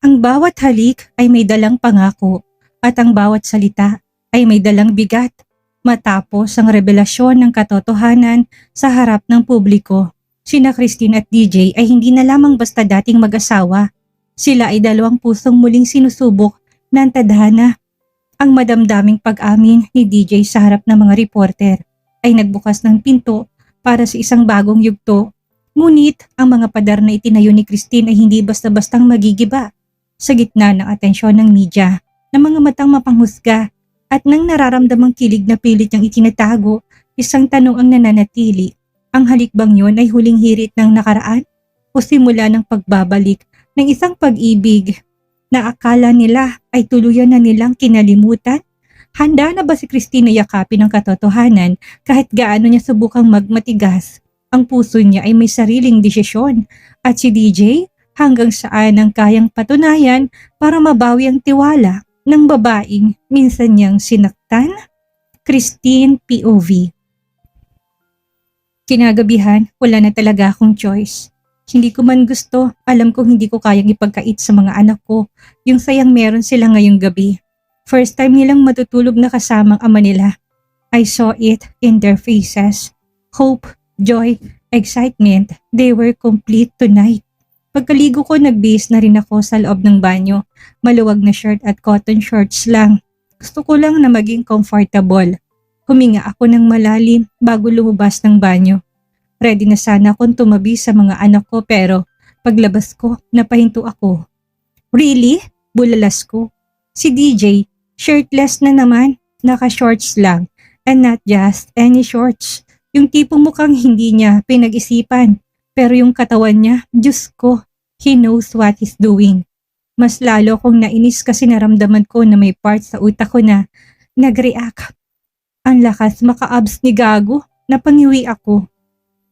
Ang bawat halik ay may dalang pangako at ang bawat salita ay may dalang bigat. Matapos ang revelasyon ng katotohanan sa harap ng publiko, sina Christine at DJ ay hindi na lamang basta dating mag-asawa. Sila ay dalawang pusong muling sinusubok ng tadhana. Ang madamdaming pag-amin ni DJ sa harap ng mga reporter ay nagbukas ng pinto para sa isang bagong yugto. Ngunit ang mga padar na itinayo ni Christine ay hindi basta-bastang magigiba. Sa gitna ng atensyon ng media, ng mga matang mapanghusga at ng nararamdamang kilig na pilit niyang itinatago, isang tanong ang nananatili. Ang halik bang yun ay huling hirit ng nakaraan o simula ng pagbabalik ng isang pag-ibig na akala nila ay tuluyan na nilang kinalimutan? Handa na ba si Christine na yakapin ang katotohanan kahit gaano niya subukang magmatigas? Ang puso niya ay may sariling desisyon at si DJ hanggang saan ang kayang patunayan para mabawi ang tiwala ng babaeng minsan niyang sinaktan? Christine POV. Kinagabihan, wala na talaga akong choice. Hindi ko man gusto, alam kong hindi ko kayang ipagkait sa mga anak ko yung sayang meron sila ngayong gabi. First time nilang matutulog na kasamang ama nila. I saw it in their faces. Hope, joy, excitement, they were complete tonight. Pagkaligo ko, nagbihis na rin ako sa loob ng banyo. Maluwag na shirt at cotton shorts lang. Gusto ko lang na maging comfortable. Huminga ako ng malalim bago lumabas ng banyo. Ready na sana akong tumabi sa mga anak ko pero paglabas ko, napahinto ako. Really? Bulalas ko. Si DJ, shirtless na naman, naka-shorts lang. And not just any shorts. Yung tipong mukhang hindi niya pinag-isipan. Pero yung katawan niya, Diyos ko, he knows what he's doing. Mas lalo kong nainis kasi naramdaman ko na may part sa utak ko na nag-react. Ang lakas maka-abs ni Gago, napangiwi ako.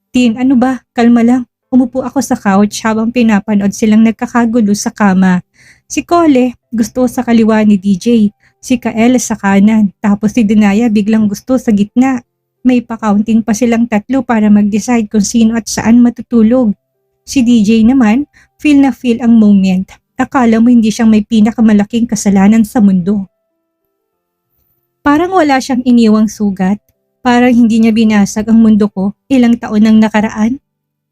Tin, ano ba? Kalma lang. Umupo ako sa couch habang pinapanood silang nagkakagulo sa kama. Si Cole, gusto sa kaliwa ni DJ. Si Kael sa kanan. Tapos si Denaya biglang gusto sa gitna. May pa-counting pa silang tatlo para mag-decide kung sino at saan matutulog. Si DJ naman, feel na feel ang moment. Akala mo hindi siyang may pinakamalaking kasalanan sa mundo. Parang wala siyang iniwang sugat. Parang hindi niya binasag ang mundo ko ilang taon nang nakaraan.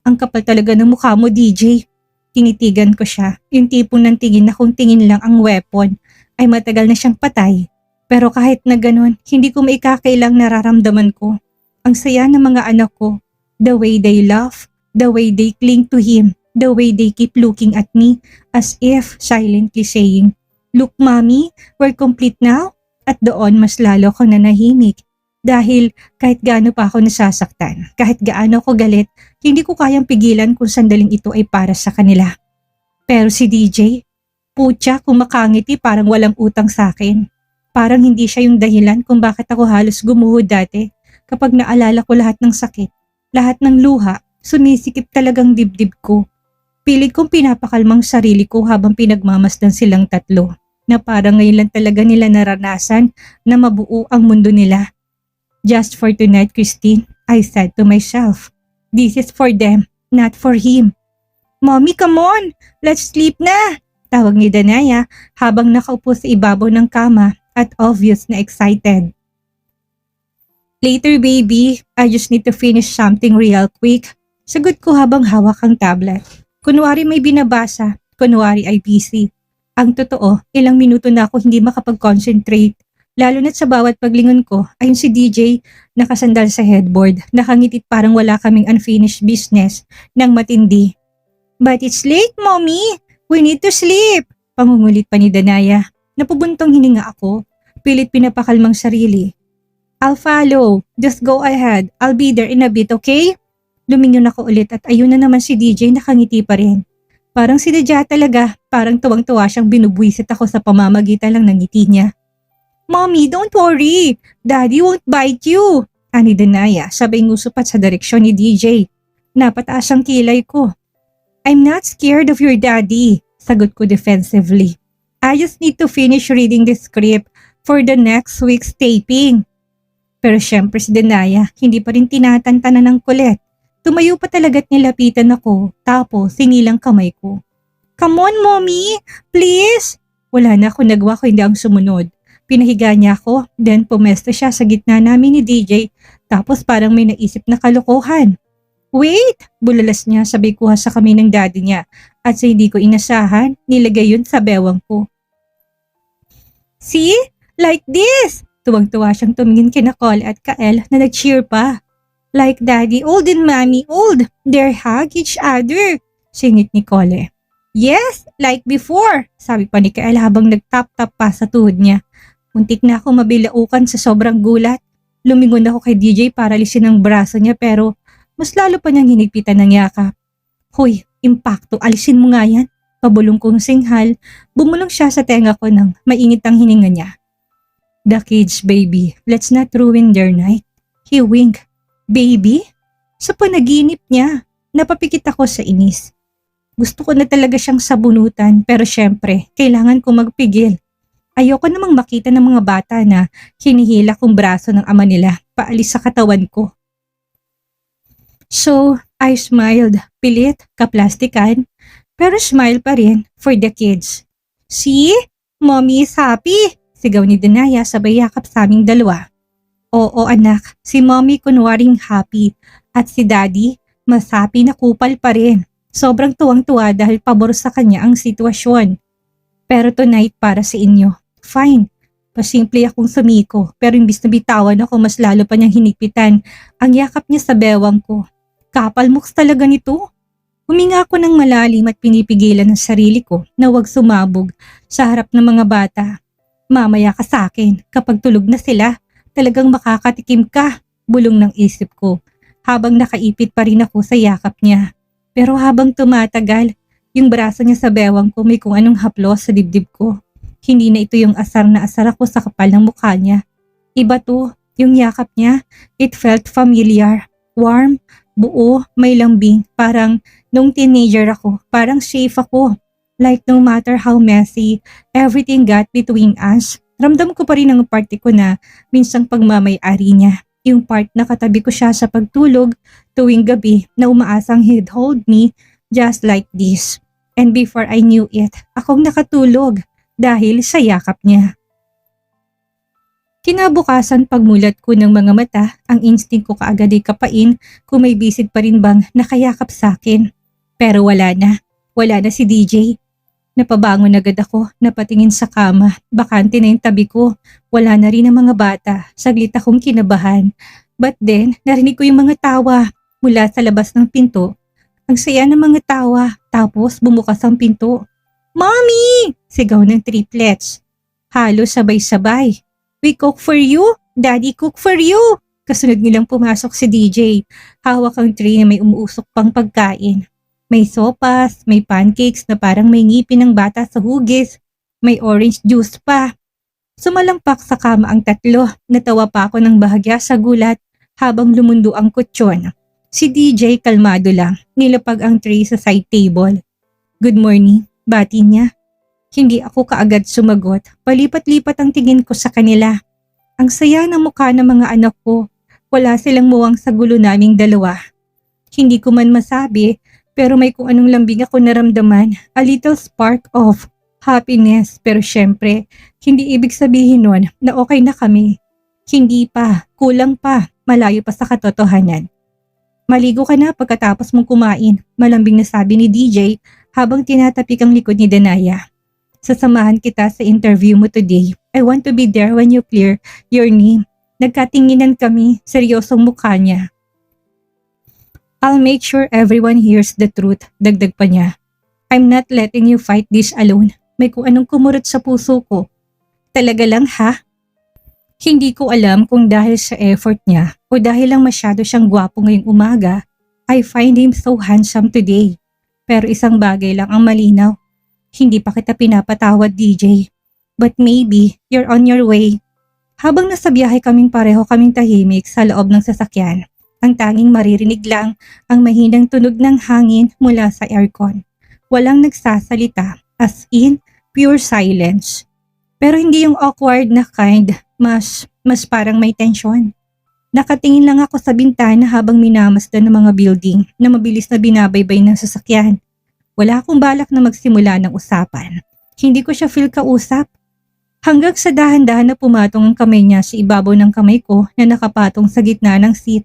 Ang kapal talaga ng mukha mo, DJ. Tinitigan ko siya. Yung tipong ng tingin na kung tingin lang ang weapon ay matagal na siyang patay. Pero kahit na ganun, hindi ko maikakailang nararamdaman ko. Ang saya ng mga anak ko. The way they laugh, the way they cling to him, the way they keep looking at me as if silently saying, "Look, mommy, we're complete now." At doon mas lalo ko nanahimik. Dahil kahit gaano pa ako nasasaktan, kahit gaano ako galit, hindi ko kayang pigilan kung sandaling ito ay para sa kanila. Pero si DJ, putya kung makangiti parang walang utang sa akin. Parang hindi siya yung dahilan kung bakit ako halos gumuho dati kapag naalala ko lahat ng sakit, lahat ng luha, sumisikip talagang dibdib ko. Pilit kong pinapakalmang sarili ko habang pinagmamasdan silang tatlo na parang ngayon lang talaga nila naranasan na mabuo ang mundo nila. Just for tonight, Christine, I said to myself, this is for them, not for him. Mommy, come on! Let's sleep na! Tawag ni Danaya habang nakaupo sa ibabaw ng kama at obvious na excited. Later baby, I just need to finish something real quick. Sagot ko habang hawak ang tablet. Kunwari may binabasa, kunwari ay busy. Ang totoo, ilang minuto na ako hindi makapag-concentrate. Lalo na't sa bawat paglingon ko, ayun si DJ nakasandal sa headboard, nakangitit parang wala kaming unfinished business ng matindi. But it's late, mommy! We need to sleep! Pangungulit pa ni Danaya. Napubuntong hininga ako, pilit pinapakalmang sarili. I'll follow. Just go ahead. I'll be there in a bit, okay? Lumingon ako ulit at ayun na naman si DJ nakangiti pa rin. Parang sinadya talaga, parang tuwang-tuwa siyang binubwisit ako sa pamamagitan lang ng ngiti niya. Mommy, don't worry. Daddy won't bite you. Ani Danaya, sabay ngusupat sa direksyon ni DJ. Napataas ang kilay ko. I'm not scared of your daddy, sagot ko defensively. I just need to finish reading the script for the next week's taping. Pero syempre si Danaya, hindi pa rin tinatantanan ng kulit. Tumayo pa talaga't nilapitan ako, tapos sinilang kamay ko. Come on, mommy! Please! Wala na ako nagawa kundi ang sumunod. Pinahiga niya ako, then pumesto siya sa gitna namin ni DJ, tapos parang may naisip na kalokohan. Wait! Bulalas niya sabay kuha sa kami ng daddy niya at sa hindi ko inasahan, nilagay yun sa bewang ko. See? Like this! Tuwang-tuwa siyang tumingin kina Cole at Kael na nag-cheer pa. Like daddy old and mommy old, they hug each other, singit ni Cole. Yes, like before, sabi pa ni Kael habang nagtap-tap pa sa tuhod niya. Muntik na ako mabilaukan sa sobrang gulat. Lumingon ako kay DJ para alisin ang braso niya pero mas lalo pa niyang hinigpitan ng yakap. Hoy, impacto, alisin mo nga yan. Pabulong kong singhal, bumulong siya sa tenga ko nang mainit ang hininga niya. The kids, baby, let's not ruin their night. He winked. Baby? Sa panaginip niya, napapikit ako sa inis. Gusto ko na talaga siyang sabunutan pero syempre, kailangan ko magpigil. Ayoko namang makita ng mga bata na hinihila kong braso ng ama nila paalis sa katawan ko. So, I smiled, pilit, kaplastikan, pero smile pa rin for the kids. See? Mommy is happy! Sigaw ni Danaya sabay yakap sa aming dalawa. Oo anak, si mommy kunwaring happy at si daddy mas happy na kupal pa rin. Sobrang tuwang-tuwa dahil pabor sa kanya ang sitwasyon. Pero tonight para sa inyo. Fine. Pasimple akong sumiko pero imbis na bitawan ako mas lalo pa niyang hinipitan ang yakap niya sa bewang ko. Kapal moks talaga nito. Huminga ako ng malalim at pinipigilan ang sarili ko na huwag sumabog sa harap ng mga bata. Mamaya ka sa akin kapag tulog na sila. Talagang makakatikim ka, bulong ng isip ko habang nakaipit pa rin ako sa yakap niya. Pero habang tumatagal, yung braso niya sa bewang ko may kung anong haplos sa dibdib ko. Hindi na ito yung asar na asar ako sa kapal ng mukha niya. Iba to, yung yakap niya, it felt familiar, warm, buo, may lambing, parang nung teenager ako, parang safe ako. Like no matter how messy, everything got between us. Ramdam ko pa rin ang parte ko na minsang pagmamay-ari niya. Yung part na katabi ko siya sa pagtulog tuwing gabi na umaasang he'd hold me just like this. And before I knew it, akong nakatulog dahil sa yakap niya. Kinabukasan pagmulat ko ng mga mata, ang instinct ko kaagad ay kapain kung may bisig pa rin bang nakayakap sa akin. Pero wala na si DJ. Napabangon agad ako, napatingin sa kama, bakante na yung tabi ko. Wala na rin ang mga bata, saglit akong kinabahan. But then, narinig ko yung mga tawa mula sa labas ng pinto. Ang saya ng mga tawa, tapos bumukas ang pinto. Mommy! Sigaw ng triplets. Halos sabay-sabay. We cook for you, Daddy cook for you. Kasunod nilang pumasok si DJ. Hawak ang tray na may umuusok pang pagkain. May sopas, may pancakes na parang may ngipin ng bata sa hugis, may orange juice pa. Sumalampak sa kama ang tatlo, natawa pa ako ng bahagya sa gulat habang lumundo ang kutsyon. Si DJ kalmado lang, nilapag ang tray sa side table. Good morning, bati niya. Hindi ako kaagad sumagot, palipat-lipat ang tingin ko sa kanila. Ang saya ng mukha ng mga anak ko, wala silang muwang sa gulo naming dalawa. Hindi ko man masabi, pero may kung anong lambing ako naramdaman, a little spark of happiness. Pero syempre, hindi ibig sabihin nun na okay na kami. Hindi pa, kulang pa, malayo pa sa katotohanan. Maligo ka na pagkatapos mong kumain, malambing na sabi ni DJ habang tinatapik ang likod ni Danaya. Sasamahan kita sa interview mo today. I want to be there when you clear your name. Nagkatinginan kami, seryosong mukha niya. I'll make sure everyone hears the truth, dagdag pa niya. I'm not letting you fight this alone. May kung anong kumurot sa puso ko. Talaga lang ha? Hindi ko alam kung dahil sa effort niya o dahil lang masyado siyang gwapo ngayong umaga, I find him so handsome today. Pero isang bagay lang ang malinaw. Hindi pa kita pinapatawad, DJ. But maybe you're on your way. Habang nasa biyahe pareho kaming tahimik sa loob ng sasakyan. Ang tanging maririnig lang ang mahinang tunog ng hangin mula sa aircon. Walang nagsasalita, as in pure silence. Pero hindi yung awkward na kind, mas parang may tensyon. Nakatingin lang ako sa bintana habang minamasdan ng mga building na mabilis na binabaybay ng sasakyan. Wala akong balak na magsimula ng usapan. Hindi ko siya feel kausap. Hanggang sa dahan-dahan na pumatong ang kamay niya sa ibabaw ng kamay ko na nakapatong sa gitna ng seat.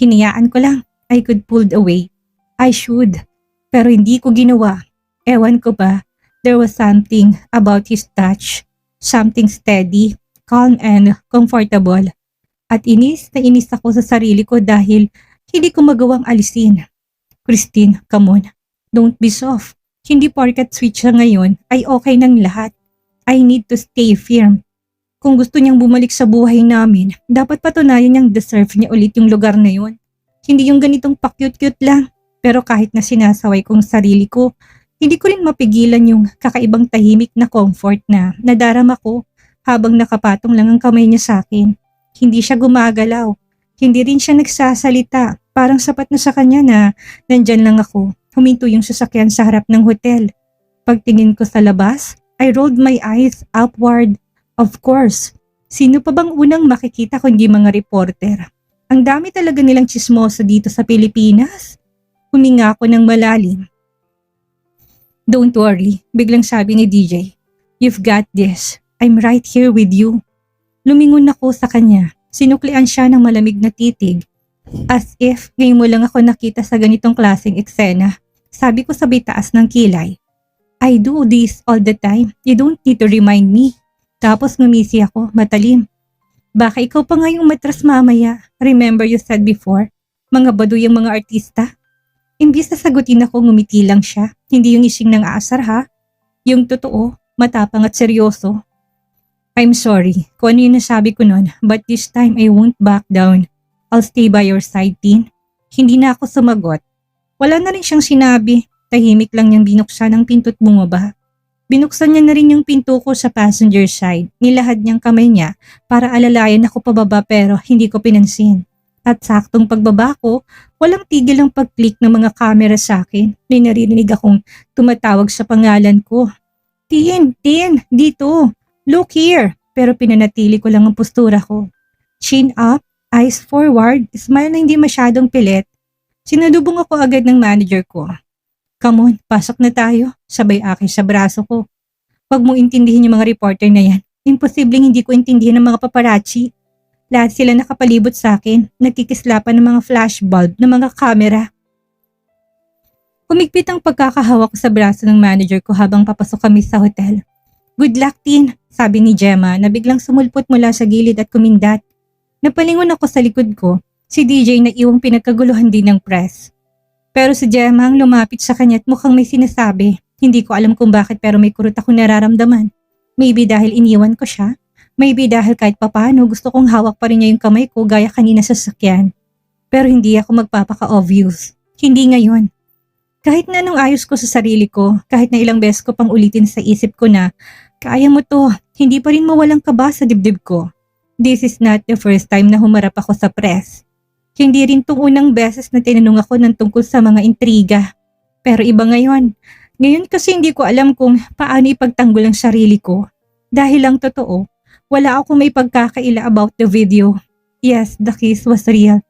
Hinayaan ko lang. I could pulled away. I should. Pero hindi ko ginawa. Ewan ko ba, there was something about his touch. Something steady, calm and comfortable. At inis na inis ako sa sarili ko dahil hindi ko magawang alisin. Christine, come on. Don't be soft. Hindi porket switch siya ngayon ay okay ng lahat. I need to stay firm. Kung gusto niyang bumalik sa buhay namin, dapat patunayan niyang deserve niya ulit yung lugar na yun. Hindi yung ganitong pa-cute-cute lang. Pero kahit na sinasaway kong sarili ko, hindi ko rin mapigilan yung kakaibang tahimik na comfort na nadarama ko habang nakapatong lang ang kamay niya sa akin. Hindi siya gumagalaw. Hindi rin siya nagsasalita. Parang sapat na sa kanya na nandyan lang ako. Huminto yung sasakyan sa harap ng hotel. Pagtingin ko sa labas, I rolled my eyes upward. Of course, sino pa bang unang makikita kundi mga reporter? Ang dami talaga nilang tsismoso dito sa Pilipinas. Huminga ako ng malalim. Don't worry, biglang sabi ni DJ. You've got this. I'm right here with you. Lumingon ako sa kanya. Sinuklian siya ng malamig na titig. As if ngayon mo lang ako nakita sa ganitong klaseng eksena. Sabi ko sabay taas ng kilay. I do this all the time. You don't need to remind me. Tapos ngumisi ako, matalim. Baka ikaw pa nga yung matras mamaya. Remember you said before, mga baduy ang mga artista? Imbis na sagutin ako, ngumiti lang siya. Hindi yung ising ng aasar ha. Yung totoo, matapang at seryoso. I'm sorry kung ano yung nasabi ko nun, but this time I won't back down. I'll stay by your side, Tin. Hindi na ako sumagot. Wala na rin siyang sinabi. Tahimik lang niyang binuksan ang pinto't bumaba. Binuksan niya na rin yung pinto ko sa passenger side. Nilahad niyang kamay niya para alalayan ako pababa pero hindi ko pinansin. At saktong pagbaba ko, walang tigil ang pag-click ng mga camera sa akin. May narinig akong tumatawag sa pangalan ko. Tin, dito. Look here. Pero pinanatili ko lang ang postura ko. Chin up, eyes forward, smile na hindi masyadong pilit. Sinalubong ako agad ng manager ko. Come on, pasok na tayo. Sabay akin sa braso ko. Huwag mong intindihin yung mga reporter na yan. Imposibleng hindi ko intindihin ng mga paparazzi. Lahat sila nakapalibot sa akin, nagkikislapan ng mga flashbulb ng mga kamera. Humigpit ang pagkakahawak ko sa braso ng manager ko habang papasok kami sa hotel. Good luck, Tin, sabi ni Gemma na biglang sumulpot mula sa gilid at kumindat. Napalingon ako sa likod ko, si DJ na iwang pinagkaguluhan din ng press. Pero si Gemma ang lumapit sa kanya at mukhang may sinasabi. Hindi ko alam kung bakit pero may kurot akong nararamdaman. Maybe dahil iniwan ko siya. Maybe dahil kahit papano gusto kong hawak pa rin niya yung kamay ko gaya kanina sa sasakyan. Pero hindi ako magpapaka-obvious. Hindi ngayon. Kahit na anong ayos ko sa sarili ko, kahit na ilang beses ko pang ulitin sa isip ko na, kaya mo to, hindi pa rin mawalang kaba sa dibdib ko. This is not the first time na humarap ako sa press. Hindi rin tong unang beses na tinanong ako ng tungkol sa mga intriga. Pero iba ngayon. Ngayon kasi hindi ko alam kung paano ipagtanggol ang sarili ko. Dahil lang totoo, wala akong may pagkakaila about the video. Yes, the kiss was real.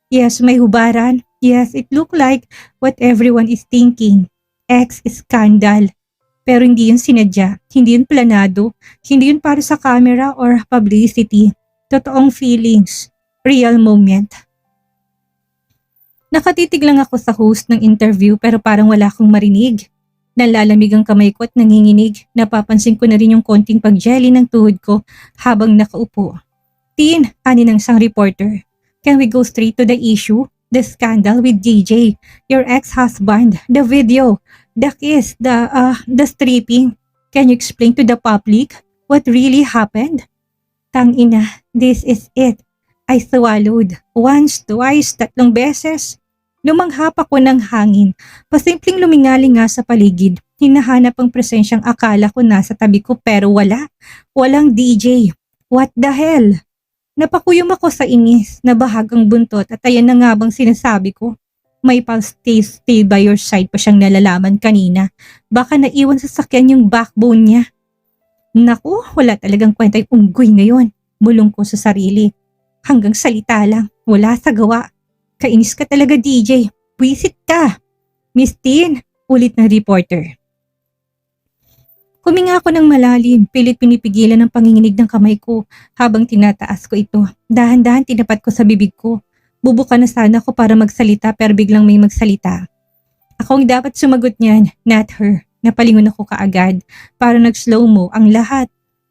Yes, may hubaran. Yes, it looked like what everyone is thinking. Ex-scandal. Pero hindi yun sinadya, hindi yun planado, hindi yun para sa camera or publicity. Totoong feelings. Real moment. Nakatitig lang ako sa host ng interview pero parang wala akong marinig. Nalalamig ang kamay ko at nanginginig. Napapansin ko na rin yung konting pag-jelly ng tuhod ko habang nakaupo. Tin, ani ng isang reporter. Can we go straight to the issue? The scandal with DJ, your ex-husband, the video, the kiss, the stripping. Can you explain to the public what really happened? Tangina, this is it. I swallowed. Once, twice, 3 beses. Lumanghap ako ng hangin. Pasimpleng lumingali nga sa paligid. Hinahanap ang presensyang akala ko nasa tabi ko pero wala. Walang DJ. What the hell? Napakuyom ako sa inis na bahagang buntot at ayan na nga bang sinasabi ko. May pulse stay by your side pa siyang nalalaman kanina. Baka naiwan sa sakyan yung backbone niya. Naku, wala talagang kwenta yung unggoy ngayon. Bulong ko sa sarili. Hanggang salita lang, wala sa gawa. Kainis ka talaga DJ, buwisit ka. Miss Tin, Ulit ng reporter. Huminga ako ng malalim, pilit pinipigilan ng panginginig ng kamay ko habang tinataas ko ito. Dahan-dahan tinapat ko sa bibig ko. Bubuka na sana ako para magsalita pero biglang may magsalita. Ako ang dapat sumagot niyan, not her. Napalingon ako kaagad para nag-slow mo ang lahat.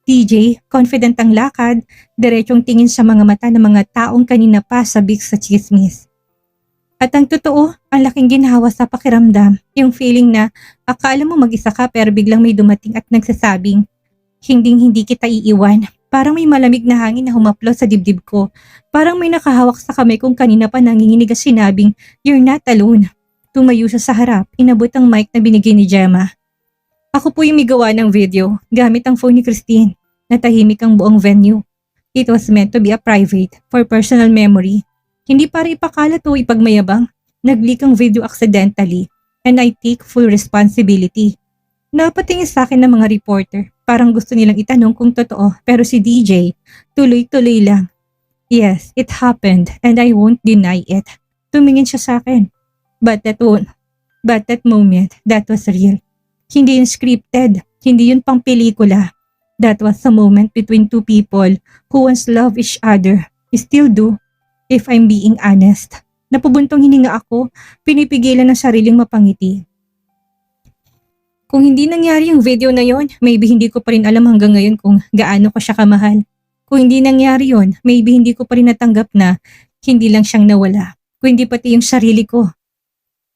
TJ, confident ang lakad, diretsong tingin sa mga mata ng mga taong kanina pa sabik sa chismis. At ang totoo, ang laking ginhawa sa pakiramdam, yung feeling na akala mo mag-isa ka pero biglang may dumating at nagsasabing, hindi kita iiwan. Parang may malamig na hangin na humaplo sa dibdib ko. Parang may nakahawak sa kamay kong kanina pa nanginginig at sinabing, "You're not alone." Tumayo siya sa harap, inabot ang mic na binigay ni Gemma. Ako po yung migawa ng video, gamit ang phone ni Christine. Natahimik ang buong venue. It was meant to be a private, for personal memory. Hindi para ipakalat o ipagmayabang. Nag-leak ang video accidentally, and I take full responsibility. Napatingin sa akin ng mga reporter, parang gusto nilang itanong kung totoo, pero si DJ, tuloy-tuloy lang. Yes, it happened, and I won't deny it. Tumingin siya sa akin. But that moment, that was real. Hindi yun scripted, hindi yun pang pelikula. That was a moment between two people who once loved each other, still do, if I'm being honest. Napubuntong hininga ako, pinipigilan ng sariling mapangiti. Kung hindi nangyari yung video na yon, maybe hindi ko pa rin alam hanggang ngayon kung gaano ko siya kamahal. Kung hindi nangyari yon, maybe hindi ko pa rin natanggap na hindi lang siyang nawala, kung hindi pati yung sarili ko.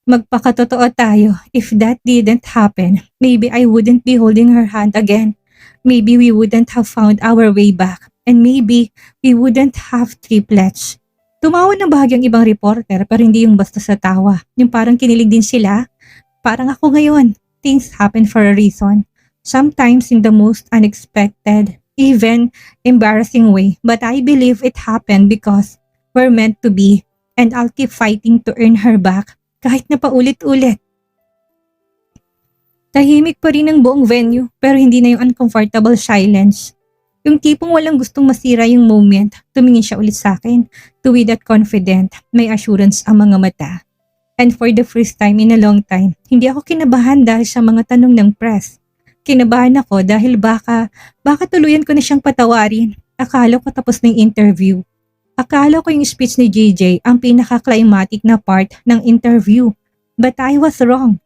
Magpakatotoo tayo, if that didn't happen, maybe I wouldn't be holding her hand again. Maybe we wouldn't have found our way back, and maybe we wouldn't have triplets. Tumawa ng bahagyang ibang reporter pero hindi yung basta sa tawa. Yung parang kinilig din sila. Parang ako ngayon. Things happen for a reason. Sometimes in the most unexpected, even embarrassing way. But I believe it happened because we're meant to be. And I'll keep fighting to earn her back kahit na paulit-ulit. Tahimik pa rin ang buong venue pero hindi na yung uncomfortable silence. Yung tipong walang gustong masira yung moment, tumingin siya ulit sa akin, tuwid at confident, may assurance ang mga mata. And for the first time in a long time, hindi ako kinabahan dahil sa mga tanong ng press. Kinabahan ako dahil baka tuluyan ko na siyang patawarin. Akala ko tapos na yung interview. Akala ko yung speech ni JJ ang pinaka-climatic na part ng interview. But I was wrong.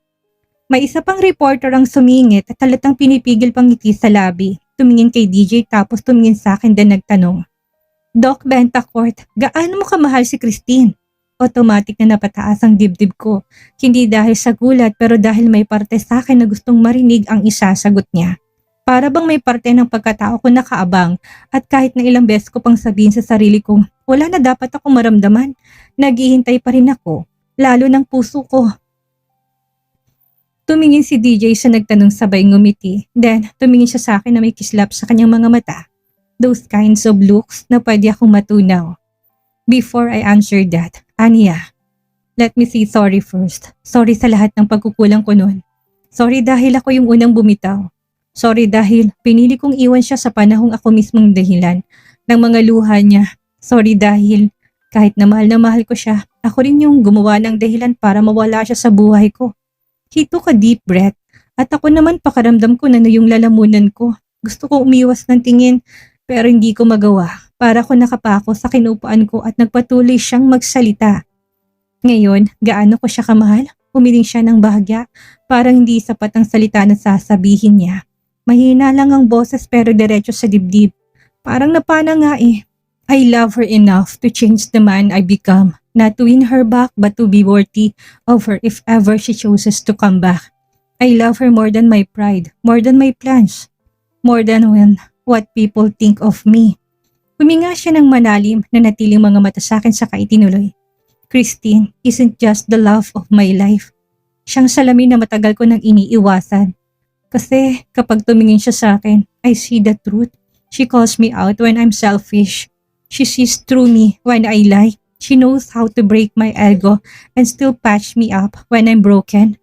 May isa pang reporter ang sumingit at halatang pinipigil pang ngiti sa labi. Tumingin kay DJ tapos tumingin sa akin din nagtanong, "Doc Bentacourt, gaano mo kamahal si Christine?" Automatic na napataas ang dibdib ko. Hindi dahil sa gulat pero dahil may parte sa akin na gustong marinig ang isasagot niya. Para bang may parte ng pagkatao ko nakaabang at kahit na ilang beses ko pang sabihin sa sarili kong wala na dapat akong maramdaman, naghihintay pa rin ako, lalo ng puso ko. Tumingin si DJ sa nagtanong sabay ngumiti. Then, tumingin siya sa akin na may kislap sa kanyang mga mata. Those kinds of looks na pwede akong matunaw. Before I answer that, Anya, let me say sorry first. Sorry sa lahat ng pagkukulang ko noon. Sorry dahil ako yung unang bumitaw. Sorry dahil pinili kong iwan siya sa panahong ako mismong dahilan ng mga luha niya. Sorry dahil kahit na mahal ko siya, ako rin yung gumawa ng dahilan para mawala siya sa buhay ko. He took a deep breath at ako naman pakaramdam ko na yung lalamunan ko. Gusto ko umiwas ng tingin pero hindi ko magawa. Para ko nakapako sa kinupaan ko at nagpatuloy siyang magsalita. Ngayon, gaano ko siya kamahal? Umiling siya ng bahagya. Parang hindi sapat ang salita na sasabihin niya. Mahina lang ang boses pero diretso sa dibdib. Parang napana nga eh. I love her enough to change the man I become. Not to win her back but to be worthy of her if ever she chooses to come back. I love her more than my pride, more than my plans, more than what people think of me. Huminga siya ng malalim na natiling mga mata sa akin saka itinuloy. Christine isn't just the love of my life. Siyang salamin na matagal ko nang iniiwasan. Kasi kapag tumingin siya sa akin, I see the truth. She calls me out when I'm selfish. She sees through me when I lie. She knows how to break my ego and still patch me up when I'm broken.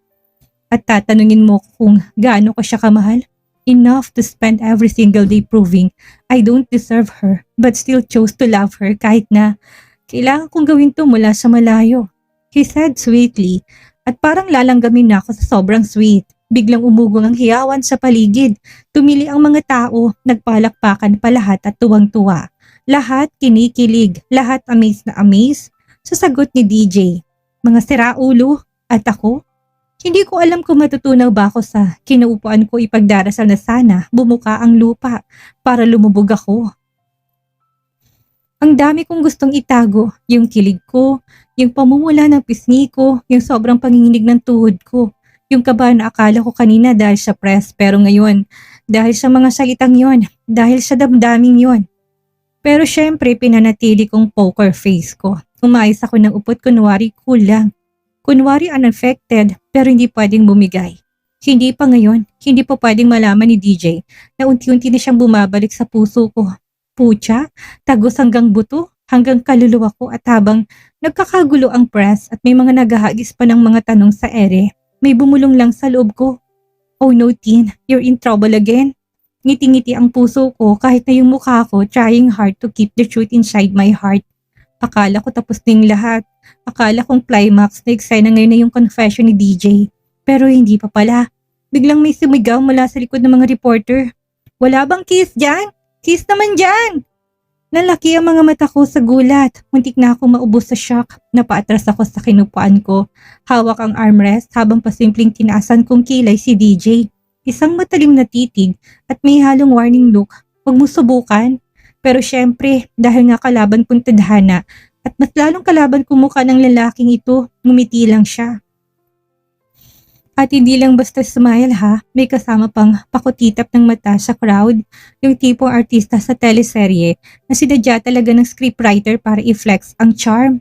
At tatanungin mo kung gaano ko siya kamahal? Enough to spend every single day proving I don't deserve her but still chose to love her kahit na kailangan kong gawin to mula sa malayo. He said sweetly, At parang lalanggamin na ako sa sobrang sweet. Biglang umugong ang hiyawan sa paligid. Tumili ang mga tao, nagpalakpakan pa lahat at tuwang-tuwa. Lahat kinikilig, lahat amaze na amaze sa sagot ni DJ. Mga siraulo at ako. Hindi ko alam kung matutunaw ba ako sa kinaupuan ko ipagdarasal na sana bumuka ang lupa para lumubog ako. Ang dami kong gustong itago, yung kilig ko, yung pamumula ng pisngi ko, yung sobrang panginginig ng tuhod ko, yung kaba na akala ko kanina dahil sa press pero ngayon, dahil sa mga salitang yon, dahil sa damdaming yon. Pero syempre pinanatili kong poker face ko. Umayos ako ng upot kunwari cool lang. Kunwari unaffected pero hindi pwedeng bumigay. Hindi pa ngayon, hindi pa pwedeng malaman ni DJ na unti-unti na siyang bumabalik sa puso ko. Pucha, tagos hanggang buto, hanggang kaluluwa ko at habang nagkakagulo ang press at may mga naghahagis pa ng mga tanong sa ere, may bumulong lang sa loob ko. Oh no, Tin, you're in trouble again. Ngiti-ngiti ang puso ko kahit na yung mukha ko trying hard to keep the truth inside my heart. Akala ko tapos na yung lahat. Akala kong climax na eksena ngayon na yung confession ni DJ. Pero hindi pa pala. Biglang may sumigaw mula sa likod ng mga reporter. Wala bang kiss dyan? Kiss naman dyan! Nalaki ang mga mata ko sa gulat. Muntik na akong maubos sa shock. Napaatras ako sa kinupuan ko. Hawak ang armrest habang pasimpleng tinaasan kong kilay si DJ. Isang matalim na titig at may halong warning look. Huwag mo subukan. Pero syempre, dahil nga kalaban kong tadhana at mas lalong kalaban kong mukha ng lalaking ito, ngumiti lang siya. At hindi lang basta smile ha, may kasama pang pakutitap ng mata sa crowd, yung tipong artista sa teleserye na sinadya talaga ng scriptwriter para i-flex ang charm.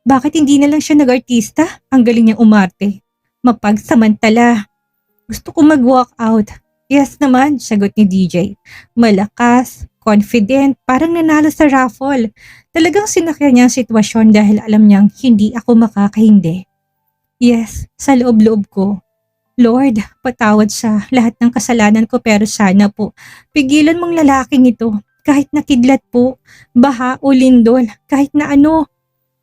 Bakit hindi na lang siya nag-artista? Ang galing niyang umarte. Mapagsamantala. Gusto ko mag-walk out. Yes naman, sagot ni DJ. Malakas, confident, parang nanalo sa raffle. Talagang sinakyan niya ang sitwasyon dahil alam niyang hindi ako makakahindi. Yes, sa loob-loob ko. Lord, patawad sa lahat ng kasalanan ko pero sana po, pigilan mong lalaking ito kahit nakidlat po, baha o lindol, kahit na ano.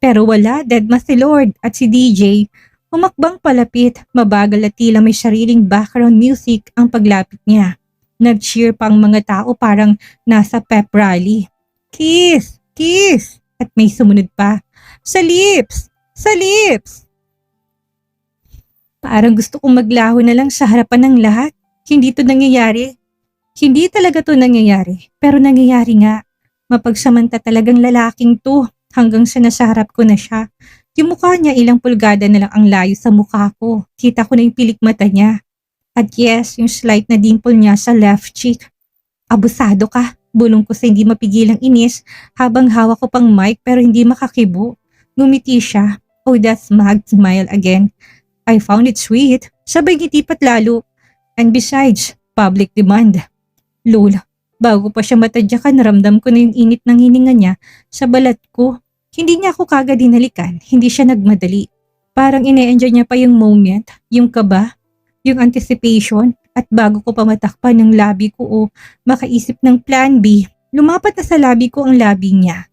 Pero wala, deadma si Lord at si DJ. Umakbang palapit, mabagal at tila may sariling background music ang paglapit niya. Nag-cheer pa ang mga tao parang nasa pep rally. Kiss! Kiss! At may sumunod pa. Sa lips! Sa lips! Parang gusto kong maglaho na lang sa harapan ng lahat. Hindi to nangyayari. Hindi talaga to nangyayari. Pero nangyayari nga. Mapagsamanta talagang lalaking to hanggang sa nasa harap ko na siya. Yung mukha niya ilang pulgada na lang ang layo sa mukha ko. Kita ko na yung pilik mata niya. At yes, yung slight na dimple niya sa left cheek. Abusado ka. Bulong ko sa hindi mapigilang inis habang hawak ko pang mic pero hindi makakibo. Ngumiti siya. Oh, that smug smile again. I found it sweet. Sabay ngiti pat lalo. And besides, public demand. Lol, bago pa siya matadyakan, naramdam ko na yung init ng hininga niya sa balat ko. Hindi niya ako kagad dinalikan, hindi siya nagmadali. Parang ine-enjoy niya pa yung moment, yung kaba, yung anticipation, at bago ko pa matakpan ng labi ko o makaisip ng plan B, lumapat na sa labi ko ang labi niya.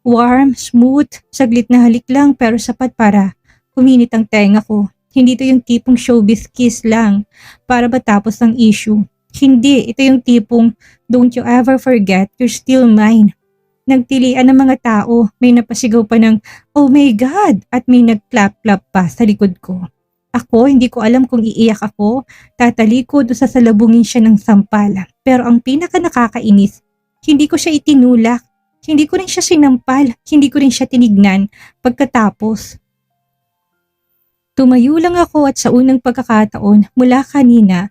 Warm, smooth, saglit na halik lang pero sapat para kuminit ang tenga ko. Hindi ito yung tipong showbiz kiss lang para matapos ang issue. Hindi, ito yung tipong don't you ever forget you're still mine. Nagtilian ng mga tao, may napasigaw pa ng oh my God at may nag-clap-clap pa sa likod ko. Ako, hindi ko alam kung iiyak ako, tatalikod o sasalubungin siya ng sampal. Pero ang pinaka nakakainis, hindi ko siya itinulak, hindi ko rin siya sinampal, hindi ko rin siya tinignan pagkatapos. Tumayo lang ako at sa unang pagkakataon mula kanina,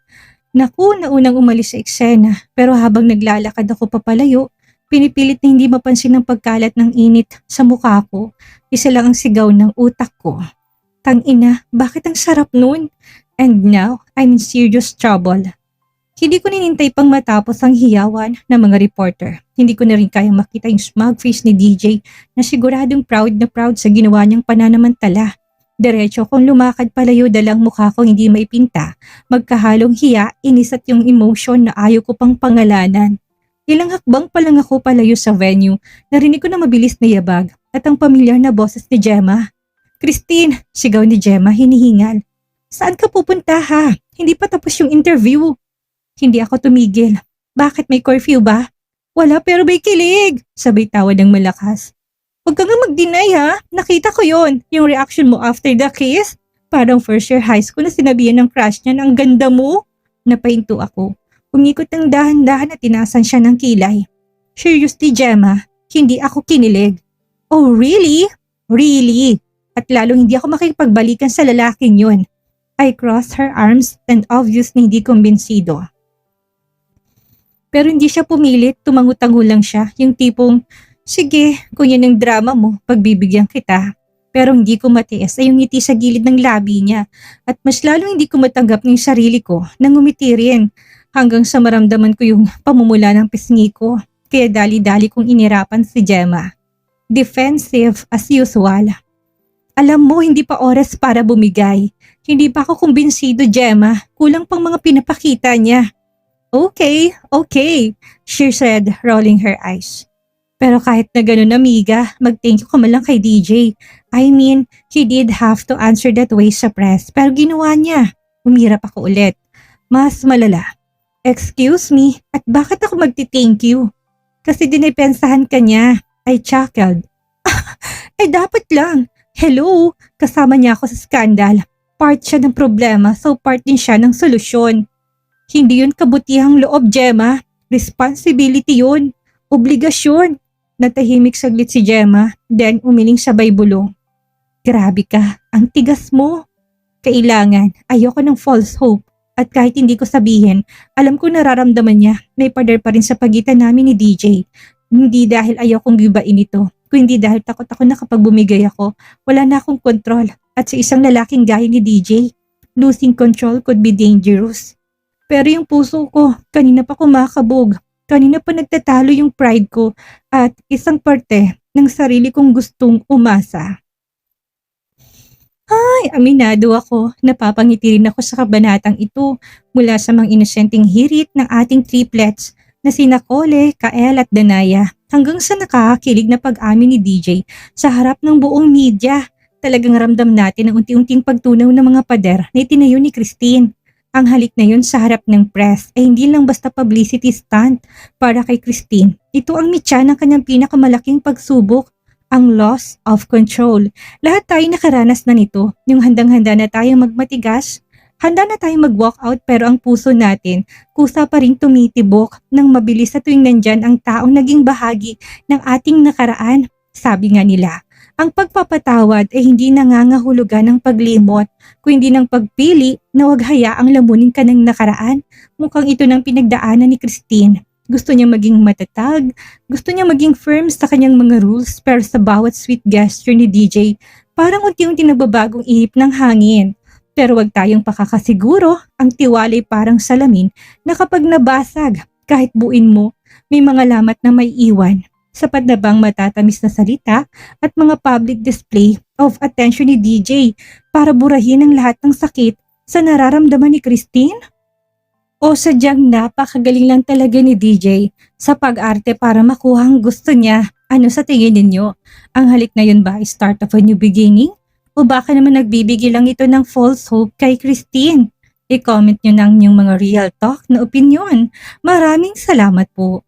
naku na unang umalis sa eksena pero habang naglalakad ako papalayo, pinipilit na hindi mapansin ang pagkalat ng init sa mukha ko. Isa lang ang sigaw ng utak ko. Tangina, bakit ang sarap nun? And now, I'm in serious trouble. Hindi ko ninintay pang matapos ang hiyawan ng mga reporter. Hindi ko na rin kayang makita yung smug face ni DJ na siguradong proud na proud sa ginawa niyang pananamantala. Diretso kong lumakad palayo dalang mukha kong hindi maipinta, magkahalong hiya, inis at yung emotion na ayaw ko pang pangalanan. Ilang hakbang pa lang ako palayo sa venue, narinig ko na mabilis na yabag at ang pamilyar na boses ni Gemma. Christine, sigaw ni Gemma hinihingal. Saan ka pupunta ha? Hindi pa tapos yung interview. Hindi ako tumigil. Bakit may curfew ba? Wala pero may kilig. Sabay tawa ng malakas. Huwag ka nga mag-deny ha. Nakita ko yon. Yung reaction mo after the kiss. Parang first year high school na sinabihan ng crush niya na ang ganda mo. Napahinto ako. Umikot ng dahan-dahan at tinasan siya ng kilay. Seriously, Gemma, hindi ako kinilig. Oh, really? Really? At lalong hindi ako makipagbalikan sa lalaking yun. I crossed her arms and obviously hindi kumbinsido. Pero hindi siya pumilit, tumangu-tango lang siya. Yung tipong, sige, kung yan ang drama mo, pagbibigyan kita. Pero hindi ko matiis ay yung ngiti sa gilid ng labi niya. At mas lalong hindi ko matanggap ng sarili ko nang ngumiti rin. Hanggang sa maramdaman ko yung pamumula ng pisngi ko. Kaya dali-dali kong inirapan si Gemma. Defensive as usual. Alam mo, hindi pa oras para bumigay. Hindi pa ako kumbinsido, Gemma. Kulang pang mga pinapakita niya. Okay, she said, rolling her eyes. Pero kahit na ganun, amiga, mag-thank you ka man lang kay DJ. I mean, he did have to answer that way sa press. Pero ginawa niya. Umirap ako ulit. Mas malala. Excuse me, at bakit ako magti-thank you? Kasi dinipensahan ka niya. I chuckled. Dapat lang. Hello, kasama niya ako sa skandal. Part siya ng problema, so part din siya ng solusyon. Hindi yun kabutihang loob, Gemma. Responsibility yun. Obligasyon. Natahimik saglit si Gemma, then umiling sabay bulong. Grabe ka, ang tigas mo. Kailangan, ayoko ng false hope. At kahit hindi ko sabihin, alam ko nararamdaman niya, may pader pa rin sa pagitan namin ni DJ. Hindi dahil ayokong gibain ito, kundi dahil takot ako na kapag bumigay ako, wala na akong kontrol. At sa isang lalaking gaya ni DJ, losing control could be dangerous. Pero yung puso ko, kanina pa kumakabog. Kanina pa nagtatalo yung pride ko at isang parte ng sarili kong gustong umasa. Ay, aminado ako. Napapangiti rin ako sa kabanatang ito mula sa mga inosenteng hirit ng ating triplets na sina Cole, Kael at Danaya hanggang sa nakakakilig na pag-amin ni DJ sa harap ng buong media. Talagang ramdam natin ang unti-unting pagtunaw ng mga pader na itinayo ni Christine. Ang halik na yun sa harap ng press ay hindi lang basta publicity stunt para kay Christine. Ito ang mitya ng kanyang pinakamalaking pagsubok, ang loss of control. Lahat tayo nakaranas na nito, yung handang-handa na tayong magmatigas, handa na tayong mag-walk out pero ang puso natin kusa pa rin tumitibok ng mabilis sa tuwing nandyan ang taong naging bahagi ng ating nakaraan. Sabi nga nila, ang pagpapatawad ay hindi nangangahulugan ng paglimot, kundi ng pagpili na huwag hayaang lamunin ka ng nakaraan. Mukhang ito ng pinagdaanan ni Christine. Gusto niya maging matatag, gusto niya maging firm sa kanyang mga rules pero sa bawat sweet gesture ni DJ, parang unti-unti nagbabagong ihip ng hangin. Pero wag tayong pakakasiguro, ang tiwalay parang salamin na kapag nabasag, kahit buin mo, may mga lamat na may iwan. Sapat na bang matatamis na salita at mga public display of attention ni DJ para burahin ang lahat ng sakit sa nararamdaman ni Christine? O sadyang napakagaling lang talaga ni DJ sa pag-arte para makuha ang gusto niya? Ano sa tingin ninyo? Ang halik na yun ba ay start of a new beginning? O baka naman nagbibigay lang ito ng false hope kay Christine? I-comment nyo ng inyong mga real talk na opinion. Maraming salamat po.